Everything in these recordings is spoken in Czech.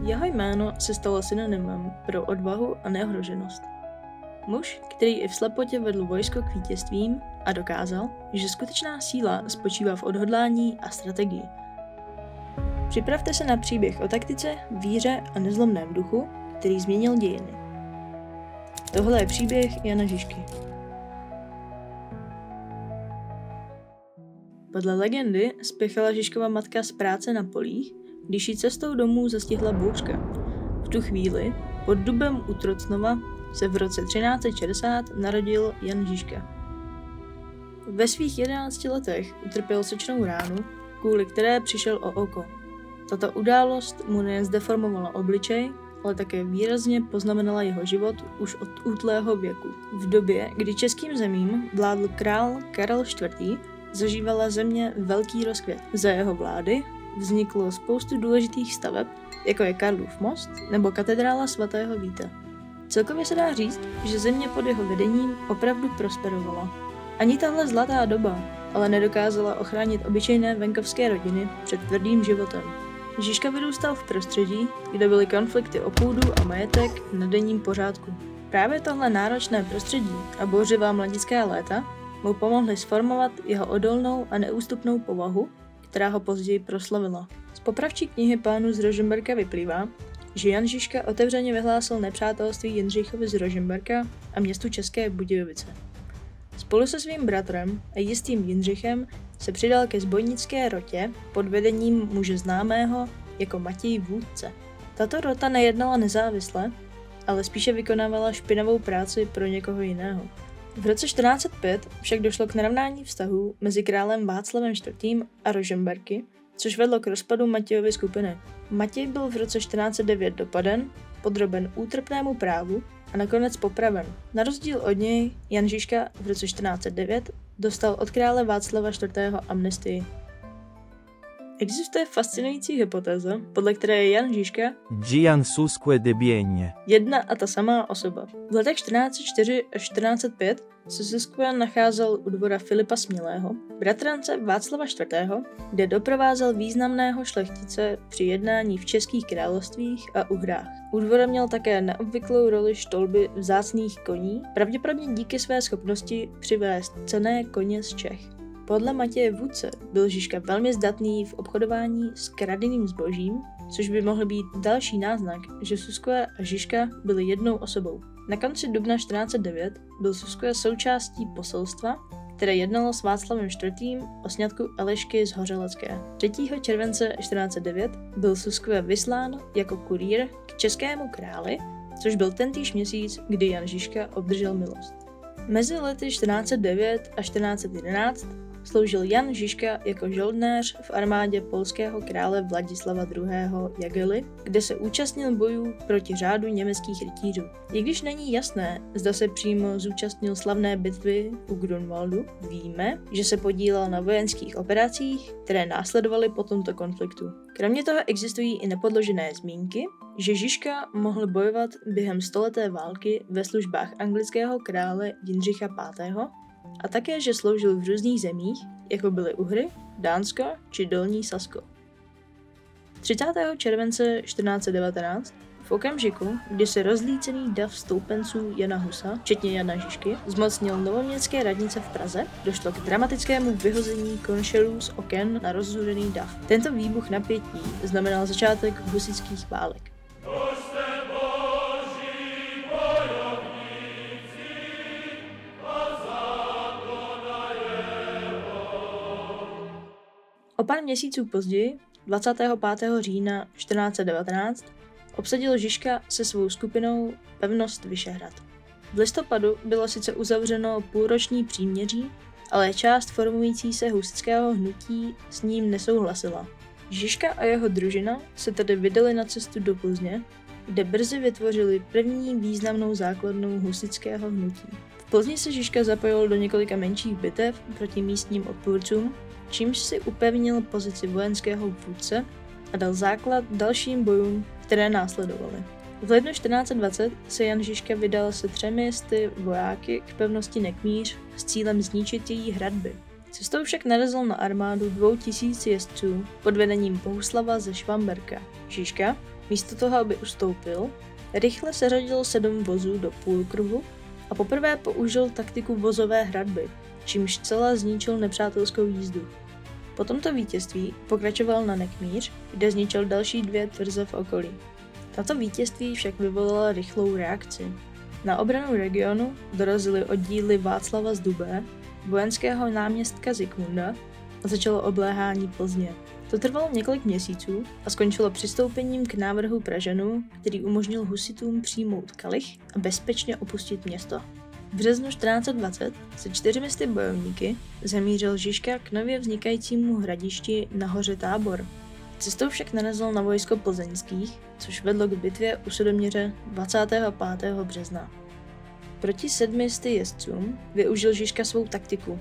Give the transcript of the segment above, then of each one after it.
Jeho jméno se stalo synonymem pro odvahu a neohroženost. Muž, který i v slepotě vedl vojsko k vítězstvím a dokázal, že skutečná síla spočívá v odhodlání a strategii. Připravte se na příběh o taktice, víře a nezlomném duchu, který změnil dějiny. Tohle je příběh Jana Žižky. Podle legendy spěchala Žižkova matka z práce na polích, když ji cestou domů zastihla bouřka. V tu chvíli, pod dubem u Trocnova, se v roce 1360 narodil Jan Žižka. Ve svých 11 letech utrpěl sečnou ránu, kvůli které přišel o oko. Tato událost mu nejen zdeformovala obličej, ale také výrazně poznamenala jeho život už od útlého věku. V době, kdy českým zemím vládl král Karel IV., zažívala země velký rozkvět. Za jeho vlády vzniklo spoustu důležitých staveb, jako je Karlův most nebo katedrála svatého Víta. Celkově se dá říct, že země pod jeho vedením opravdu prosperovala. Ani tahle zlatá doba ale nedokázala ochránit obyčejné venkovské rodiny před tvrdým životem. Žižka vyrůstal v prostředí, kde byly konflikty o půdu a majetek na denním pořádku. Právě tohle náročné prostředí a bouřlivá mladická léta mu pomohly sformovat jeho odolnou a neústupnou povahu, která ho později proslavila. Z popravčí knihy Pánů z Rožmberka vyplývá, že Jan Žižka otevřeně vyhlásil nepřátelství Jindřichovi z Rožmberka a městu České Budějovice. Spolu se svým bratrem a jistým Jindřichem se přidal ke zbojnické rotě pod vedením muže známého jako Matěj Vůdce. Tato rota nejednala nezávisle, ale spíše vykonávala špinavou práci pro někoho jiného. V roce 1405 však došlo k narovnání vztahů mezi králem Václavem IV. A Rožmberky, což vedlo k rozpadu Matějovy skupiny. Matěj byl v roce 1409 dopaden, podroben útrpnému právu a nakonec popraven. Na rozdíl od něj Jan Žižka v roce 1409 dostal od krále Václava IV. Amnestii. Existuje fascinující hypotéza, podle které je Jan Žižka jedna a ta samá osoba. V letech 1404 až 1405 se Susque nacházel u dvora Filipa Smělého, bratrance Václava IV., kde doprovázel významného šlechtice při jednání v českých královstvích a u hrách. U dvora měl také neobvyklou roli štolby vzácných koní, pravděpodobně díky své schopnosti přivést cenné koně z Čech. Podle Matěje Vůdce byl Žižka velmi zdatný v obchodování s kradeným zbožím, což by mohl být další náznak, že Susque a Žižka byli jednou osobou. Na konci dubna 1409 byl Susque součástí poselstva, které jednalo s Václavem IV. O sňatku Elišky z Hořelecké. 3. července 1409 byl Susque vyslán jako kurýr k českému králi, což byl tentýž měsíc, kdy Jan Žižka obdržel milost. Mezi lety 1409 a 1411 sloužil Jan Žižka jako žoldnéř v armádě polského krále Vladislava II. Jagely, kde se účastnil bojů proti řádu německých rytířů. I když není jasné, zda se přímo zúčastnil slavné bitvy u Grunwaldu, víme, že se podílel na vojenských operacích, které následovaly po tomto konfliktu. Kromě toho existují i nepodložené zmínky, že Žižka mohl bojovat během stoleté války ve službách anglického krále Jindřicha V. a také, že sloužil v různých zemích, jako byly Uhry, Dánsko či Dolní Sasko. 30. července 1419, v okamžiku, kdy se rozlícený dav stoupenců Jana Husa, včetně Jana Žižky, zmocnil novoměstské radnice v Praze, došlo k dramatickému vyhození konšelů z oken na rozzuřený dav. Tento výbuch napětí znamenal začátek husitských válek. O pár měsíců později, 25. října 1419, obsadil Žižka se svou skupinou pevnost Vyšehrad. V listopadu bylo sice uzavřeno půlroční příměří, ale část formující se husitského hnutí s ním nesouhlasila. Žižka a jeho družina se tedy vydali na cestu do Plzně, kde brzy vytvořili první významnou základnu husitského hnutí. V Plzni se Žižka zapojil do několika menších bitev proti místním odpůrcům, čímž si upevnil pozici vojenského vůdce a dal základ dalším bojům, které následovaly. V lednu 1420 se Jan Žižka vydal se 300 vojáky k pevnosti Nekmíř s cílem zničit její hradby. Cestou však narazil na armádu 2000 jezdců pod vedením Bohuslava ze Švamberka. Žižka, místo toho, aby ustoupil, rychle seřadil 7 vozů do půlkruhu a poprvé použil taktiku vozové hradby, čímž celá zničil nepřátelskou jízdu. Po tomto vítězství pokračoval na Nekmíř, kde zničil další 2 tvrze v okolí. Tato vítězství však vyvolala rychlou reakci. Na obranu regionu dorazily oddíly Václava z Dubé, vojenského náměstka Zikmunda a začalo obléhání Plzně. To trvalo několik měsíců a skončilo přistoupením k návrhu Pražanů, který umožnil husitům přijmout kalich a bezpečně opustit město. V březnu 1420 se 400 bojovníky zamířil Žižka k nově vznikajícímu hradišti na hoře Tábor. Cestou však narazil na vojsko plzeňských, což vedlo k bitvě u Sudoměře 25. března. Proti 700 jezdcům využil Žižka svou taktiku.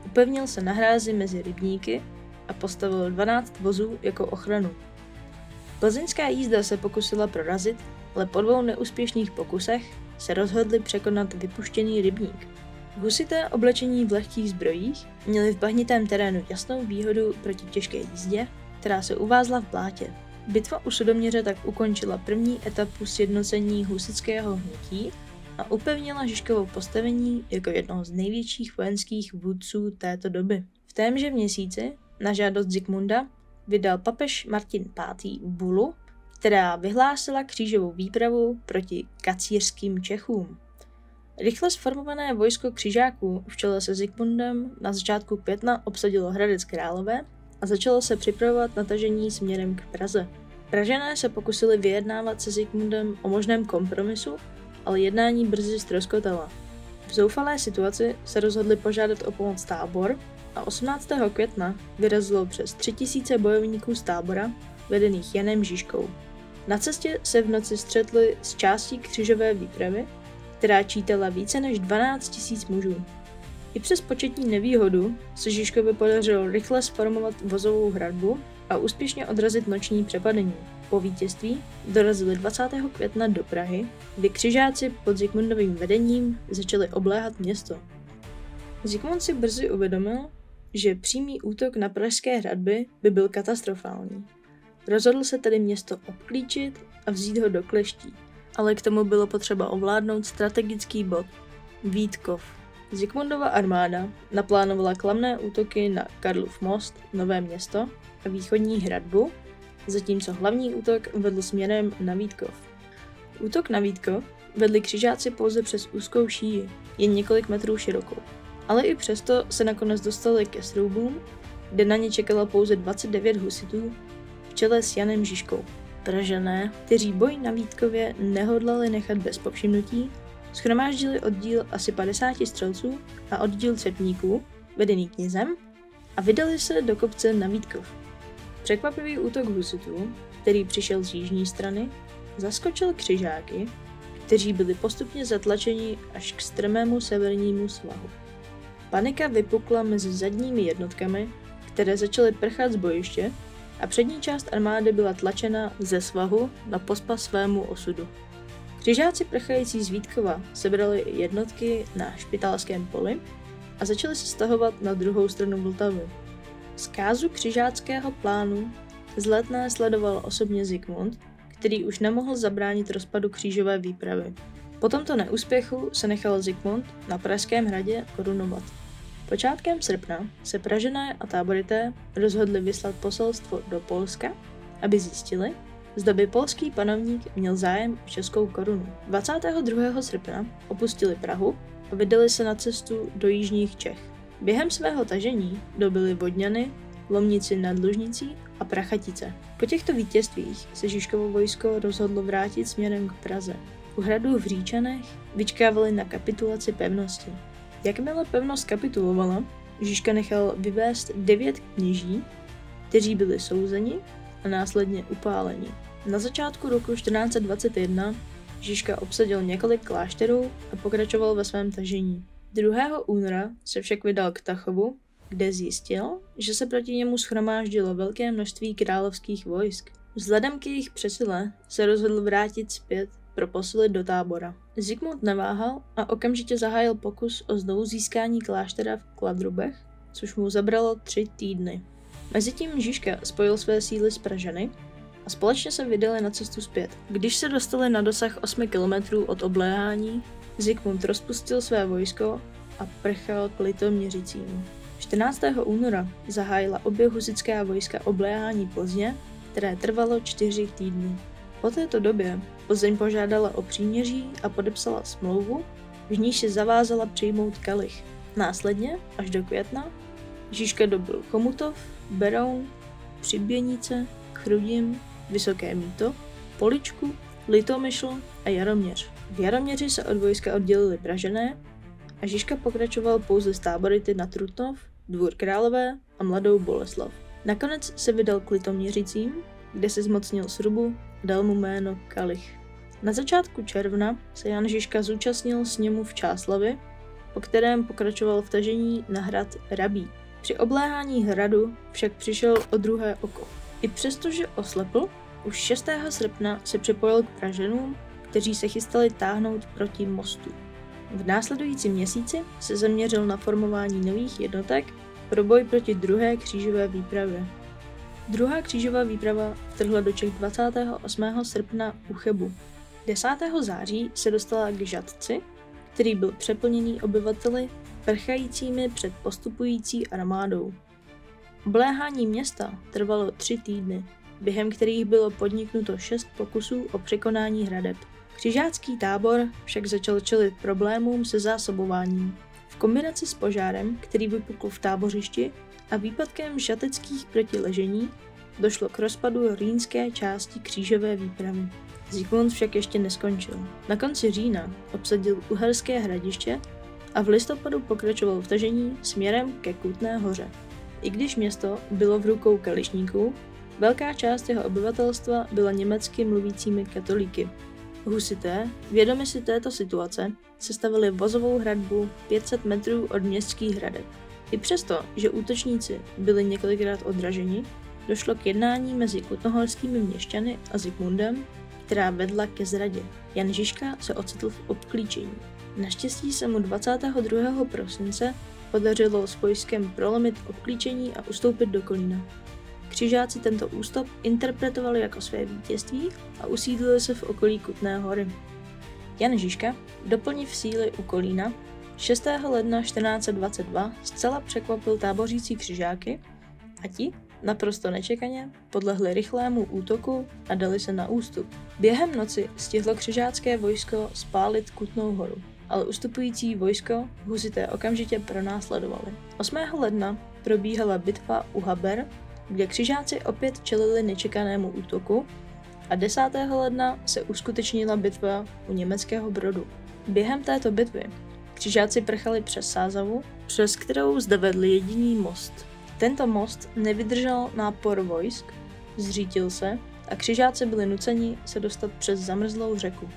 Upevnil se na hrázi mezi rybníky a postavil 12 vozů jako ochranu. Plzeňská jízda se pokusila prorazit, ale po 2 neúspěšných pokusech se rozhodli překonat vypuštěný rybník. Husité oblečení v lehkých zbrojích měli v bahnitém terénu jasnou výhodu proti těžké jízdě, která se uvázla v blátě. Bitva u Sudoměře tak ukončila první etapu sjednocení husitského hnutí a upevnila Žižkovo postavení jako jednoho z největších vojenských vůdců této doby. V témže měsíci na žádost Zikmunda vydal papež Martin V. bulu, která vyhlásila křížovou výpravu proti kacířským Čechům. Rychle sformované vojsko křižáků v čele se Zikmundem na začátku května obsadilo Hradec Králové a začalo se připravovat na tažení směrem k Praze. Pražané se pokusili vyjednávat se Zikmundem o možném kompromisu, ale jednání brzy ztroskotala. V zoufalé situaci se rozhodli požádat o pomoc Tábor a 18. května vyrazilo přes 3000 bojovníků z Tábora, vedených Janem Žižkou. Na cestě se v noci střetli s částí křižové výpravy, která čítala více než 12 000 mužů. I přes početní nevýhodu se Žižkovi podařilo rychle sformovat vozovou hradbu a úspěšně odrazit noční přepadení. Po vítězství dorazili 20. května do Prahy, kdy křižáci pod Zikmundovým vedením začali obléhat město. Zikmund si brzy uvědomil, že přímý útok na pražské hradby by byl katastrofální. Rozhodl se tedy město obklíčit a vzít ho do kleští, ale k tomu bylo potřeba ovládnout strategický bod – Vítkov. Zikmundova armáda naplánovala klamné útoky na Karlův most, Nové Město a východní hradbu, zatímco hlavní útok vedl směrem na Vítkov. Útok na Vítkov vedli křižáci pouze přes úzkou šíji, jen několik metrů širokou. Ale i přesto se nakonec dostali ke Sroubům, kde na ně čekalo pouze 29 husitů v čele s Janem Žižkou. Pražané, kteří boj na Vítkově nehodlali nechat bez povšimnutí, shromáždili oddíl asi 50 střelců a oddíl třepníků, vedený knězem, a vydali se do kopce na Vítkov. Překvapivý útok husitů, který přišel z jižní strany, zaskočil křižáky, kteří byli postupně zatlačeni až k strmému severnímu svahu. Panika vypukla mezi zadními jednotkami, které začaly prchat z bojiště, a přední část armády byla tlačena ze svahu na pospas svému osudu. Křižáci prchající z Vítkova sebrali jednotky na Špitálském poli a začali se stahovat na druhou stranu Vltavy. Zkázu křižáckého plánu z Letné sledoval osobně Zikmund, který už nemohl zabránit rozpadu křížové výpravy. Po tomto neúspěchu se nechal Zikmund na Pražském hradě korunovat. Počátkem srpna se Pražané a Táborité rozhodli vyslat poselstvo do Polska, aby zjistili, zda by polský panovník měl zájem o českou korunu. 22. srpna opustili Prahu a vydali se na cestu do jižních Čech. Během svého tažení dobyli Vodňany, Lomnici nad Lužnicí a Prachatice. Po těchto vítězstvích se Žižkovo vojsko rozhodlo vrátit směrem k Praze. U hradu v Říčanech vyčkávali na kapitulaci pevnosti. Jakmile pevnost kapitulovala, Žižka nechal vyvést 9 kněží, kteří byli souzeni a následně upáleni. Na začátku roku 1421 Žižka obsadil několik klášterů a pokračoval ve svém tažení. 2. února se však vydal k Tachovu, kde zjistil, že se proti němu shromáždilo velké množství královských vojsk. Vzhledem k jejich přesile se rozhodl vrátit zpět pro posily do Tábora. Zikmund neváhal a okamžitě zahájil pokus o znovu získání kláštera v Kladrubech, což mu zabralo 3 týdny. Mezitím Žižka spojil své síly s Pražany a společně se vydali na cestu zpět. Když se dostali na dosah 8 kilometrů od obléhání, Zikmund rozpustil své vojsko a prchal k Litoměřicím. 14. února zahájila obě husitská vojska obléhání Plzně, které trvalo 4 týdny. Po této době Plzeň požádala o příměří a podepsala smlouvu, v níž se zavázala přijmout Kalich. Následně, až do května, Žižka dobyl Chomutov, Beroun, Přiběnice, Chrudim, Vysoké Mýto, Poličku, Litomyšl a Jaroměř. V Jaroměři se od vojska oddělili Pražané a Žižka pokračoval pouze z Tábority na Trutnov, Dvůr Králové a Mladou Boleslav. Nakonec se vydal k Litoměřicím, kde se zmocnil srubu a dal mu jméno Kalich. Na začátku června se Jan Žižka zúčastnil sněmu v Čáslavi, po kterém pokračoval v tažení na hrad Rabí. Při obléhání hradu však přišel o druhé oko. I přestože oslepl, už 6. srpna se připojil k Pražanům, kteří se chystali táhnout proti mostu. V následujícím měsíci se zaměřil na formování nových jednotek pro boj proti druhé křížové výpravě. Druhá křížová výprava vtrhla do Čech 28. srpna u Chebu. 10. září se dostala k Žatci, který byl přeplněný obyvateli prchajícími před postupující armádou. Obléhání města trvalo 3 týdny, během kterých bylo podniknuto 6 pokusů o překonání hradeb. Křižácký tábor však začal čelit problémům se zásobováním. V kombinaci s požárem, který vypukl v tábořišti, a výpadkem žateckých protiležení došlo k rozpadu rýnské části křížové výpravy. Zikmund však ještě neskončil. Na konci října obsadil Uherské Hradiště a v listopadu pokračoval v tažení směrem ke Kutné Hoře. I když město bylo v rukou kališníků, velká část jeho obyvatelstva byla německy mluvícími katolíky. Husité, vědomi si této situace, sestavili vozovou hradbu 500 metrů od městských hradeb. I přesto, že útočníci byli několikrát odraženi, došlo k jednání mezi kutnohorskými měšťany a Zikmundem, která vedla ke zradě. Jan Žižka se ocitl v obklíčení. Naštěstí se mu 22. prosince podařilo s vojskem prolomit obklíčení a ustoupit do Kolína. Křižáci tento ústup interpretovali jako své vítězství a usídlili se v okolí Kutné Hory. Jan Žižka, doplniv síly u Kolína, 6. ledna 1422 zcela překvapil tábořící křižáky a ti, naprosto nečekaně, podlehli rychlému útoku a dali se na ústup. Během noci stihlo křižácké vojsko spálit Kutnou Horu, ale ustupující vojsko husité okamžitě pronásledovali. 8. ledna probíhala bitva u Haber, kde křižáci opět čelili nečekanému útoku, a 10. ledna se uskutečnila bitva u Německého Brodu. Během této bitvy křižáci prchali přes Sázavu, přes kterou zde vedl jediný most. Tento most nevydržel nápor vojsk, zřítil se a křižáci byli nuceni se dostat přes zamrzlou řeku.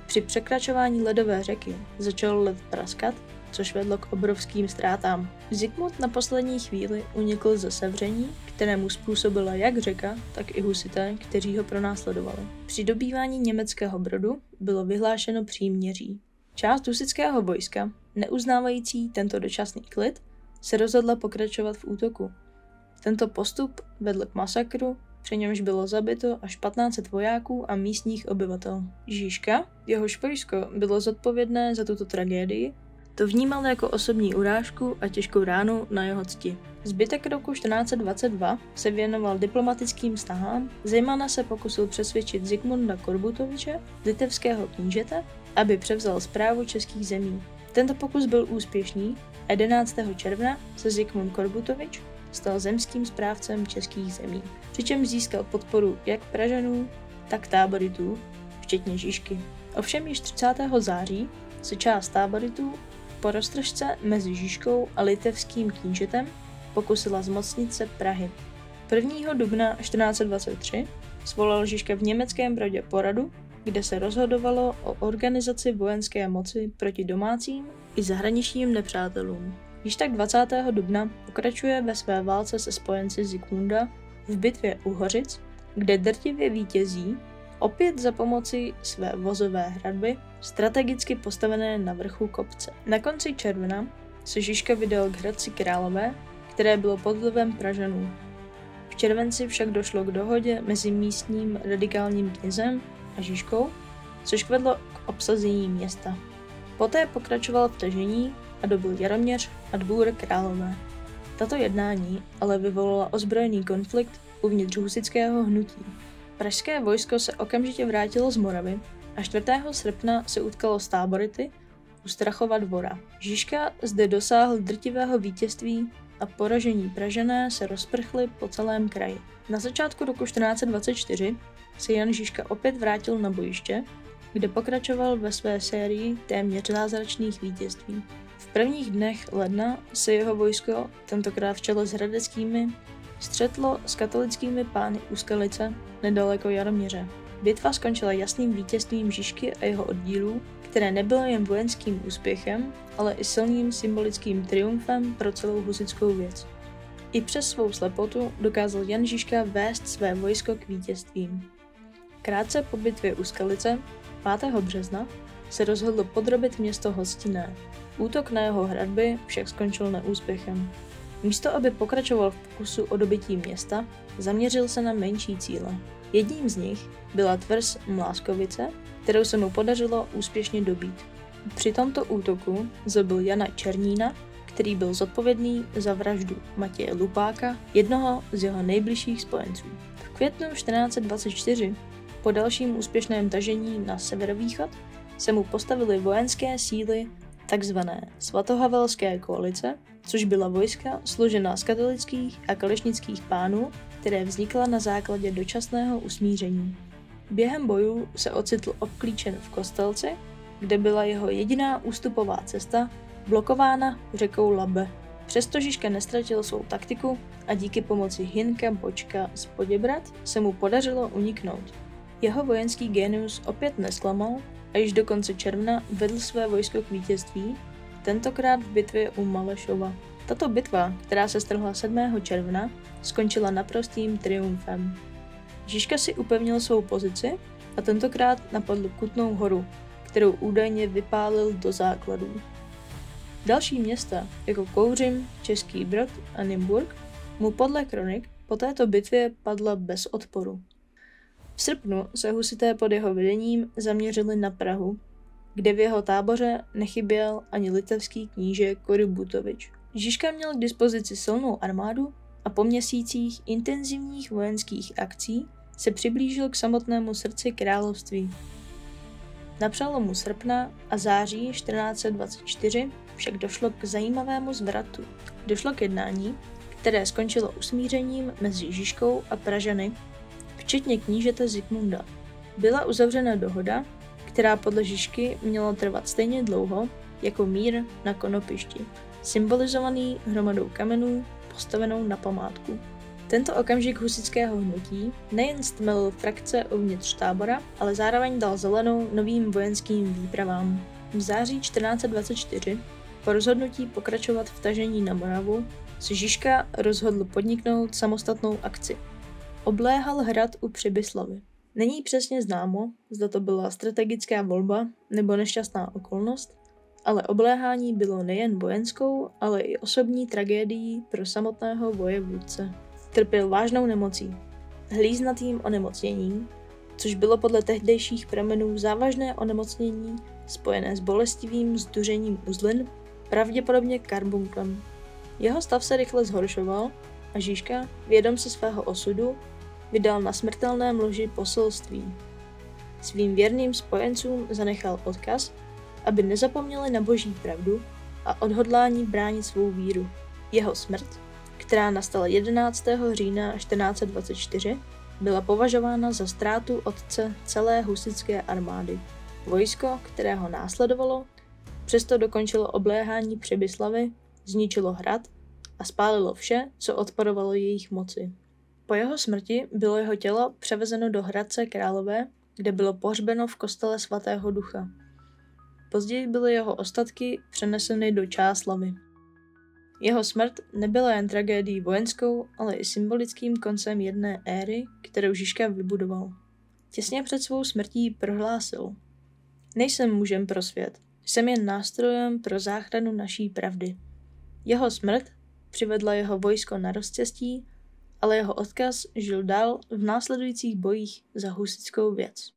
Při překračování ledové řeky začal led praskat, což vedlo k obrovským ztrátám. Zikmund na poslední chvíli unikl ze sevření, kterému způsobila jak řeka, tak i husité, kteří ho pronásledovali. Při dobývání Německého Brodu bylo vyhlášeno příměří. Část husitského vojska, neuznávající tento dočasný klid, se rozhodla pokračovat v útoku. Tento postup vedl k masakru, při němž bylo zabito až 1500 vojáků a místních obyvatel. Žižka, jehož vojsko bylo zodpovědné za tuto tragédii, to vnímal jako osobní urážku a těžkou ránu na jeho cti. Zbytek roku 1422 se věnoval diplomatickým snahám, zejména se pokusil přesvědčit Zikmunda Korbutoviče, litevského knížete, aby převzal správu českých zemí. Tento pokus byl úspěšný a 11. června se Zikmund Korbutovič stal zemským správcem českých zemí, přičemž získal podporu jak Pražanů, tak Táboritů, včetně Žižky. Ovšem již 30. září se část Táboritů po roztržce mezi Žižkou a litevským knížetem pokusila zmocnit se Prahy. 1. dubna 1423 svolal Žižka v Německém Brodě poradu, kde se rozhodovalo o organizaci vojenské moci proti domácím i zahraničním nepřátelům. Již tak 20. dubna pokračuje ve své válce se spojenci Zikmunda v bitvě u Hořic, kde drtivě vítězí, opět za pomoci své vozové hradby, strategicky postavené na vrchu kopce. Na konci června se Žižka vydal k Hradci Králové které bylo pod vlivem Pražanů. V červenci však došlo k dohodě mezi místním radikálním knězem a Žižkou, což vedlo k obsazení města. Poté pokračoval v tažení a dobyl Jaroměř a dvůr králové. Tato jednání ale vyvolala ozbrojený konflikt uvnitř husitského hnutí. Pražské vojsko se okamžitě vrátilo z Moravy a 4. srpna se utkalo s tábority u Strachova Dvora. Žižka zde dosáhl drtivého vítězství a poražení Pražané se rozprchli po celém kraji. Na začátku roku 1424 se Jan Žižka opět vrátil na bojiště, kde pokračoval ve své sérii téměř zázračných vítězství. V prvních dnech ledna se jeho vojsko, tentokrát v čele s hradeckými, střetlo s katolickými pány u Skalice nedaleko Jaroměře. Bitva skončila jasným vítězstvím Žižky a jeho oddílů, které nebylo jen vojenským úspěchem, ale i silným symbolickým triumfem pro celou husitskou věc. I přes svou slepotu dokázal Jan Žižka vést své vojsko k vítězstvím. Krátce po bitvě u Skalice 5. března se rozhodl podrobit město Hostinné. Útok na jeho hradby však skončil neúspěchem. Místo, aby pokračoval v pokusu o dobytí města, zaměřil se na menší cíle. Jedním z nich byla tvrz Mláskovice, kterou se mu podařilo úspěšně dobít. Při tomto útoku zabil Jana Černína, který byl zodpovědný za vraždu Matěje Lupáka, jednoho z jeho nejbližších spojenců. V květnu 1424, po dalším úspěšném tažení na severovýchod, se mu postavily vojenské síly tzv. Svatohavelské koalice, což byla vojska složená z katolických a kalešnických pánů, které vznikla na základě dočasného usmíření. Během bojů se ocitl obklíčen v Kostelci, kde byla jeho jediná ústupová cesta blokována řekou Labe. Přesto Žižka nestratil svou taktiku a díky pomoci Hynka Bočka z Poděbrad se mu podařilo uniknout. Jeho vojenský génius opět nesklamal a již do konce června vedl své vojsko k vítězství, tentokrát v bitvě u Malešova. Tato bitva, která se strhla 7. června, skončila naprostým triumfem. Žižka si upevnil svou pozici a tentokrát napadl Kutnou horu, kterou údajně vypálil do základů. Další města, jako Kouřim, Český Brod a Nymburk, mu podle kronik po této bitvě padla bez odporu. V srpnu se husité pod jeho vedením zaměřili na Prahu, kde v jeho táboře nechyběl ani litevský kníže Korybutovič. Žižka měl k dispozici silnou armádu a po měsících intenzivních vojenských akcí se přiblížil k samotnému srdci království. Na přelomu srpna a září 1424 však došlo k zajímavému zvratu. Došlo k jednání, které skončilo usmířením mezi Žižkou a Pražany, včetně knížete Zikmunda. Byla uzavřena dohoda, která podle Žižky měla trvat stejně dlouho jako mír na Konopišti, symbolizovaný hromadou kamenů postavenou na památku. Tento okamžik husitského hnutí nejen stmelil frakce uvnitř tábora, ale zároveň dal zelenou novým vojenským výpravám. V září 1424 po rozhodnutí pokračovat v tažení na Moravu se Žižka rozhodl podniknout samostatnou akci. Obléhal hrad u Přibyslavy. Není přesně známo, zda to byla strategická volba nebo nešťastná okolnost, ale obléhání bylo nejen vojenskou, ale i osobní tragédií pro samotného vojevůdce. Trpěl vážnou nemocí, hlíznatým onemocněním, což bylo podle tehdejších pramenů závažné onemocnění spojené s bolestivým zduřením uzlin, pravděpodobně karbunklem. Jeho stav se rychle zhoršoval a Žižka, vědom si svého osudu, vydal na smrtelném loži poselství. Svým věrným spojencům zanechal odkaz, aby nezapomněli na boží pravdu a odhodlání bránit svou víru. Jeho smrt, která nastala 11. října 1424, byla považována za ztrátu otce celé husitské armády. Vojsko, které ho následovalo, přesto dokončilo obléhání Přibyslavy, zničilo hrad a spálilo vše, co odporovalo jejich moci. Po jeho smrti bylo jeho tělo převezeno do Hradce Králové, kde bylo pohřbeno v kostele svatého Ducha. Později byly jeho ostatky přeneseny do Čáslavy. Jeho smrt nebyla jen tragédií vojenskou, ale i symbolickým koncem jedné éry, kterou Žižka vybudoval. Těsně před svou smrtí prohlásil: Nejsem mužem pro svět, jsem jen nástrojem pro záchranu naší pravdy. Jeho smrt přivedla jeho vojsko na rozcestí, ale jeho odkaz žil dál v následujících bojích za husitskou věc.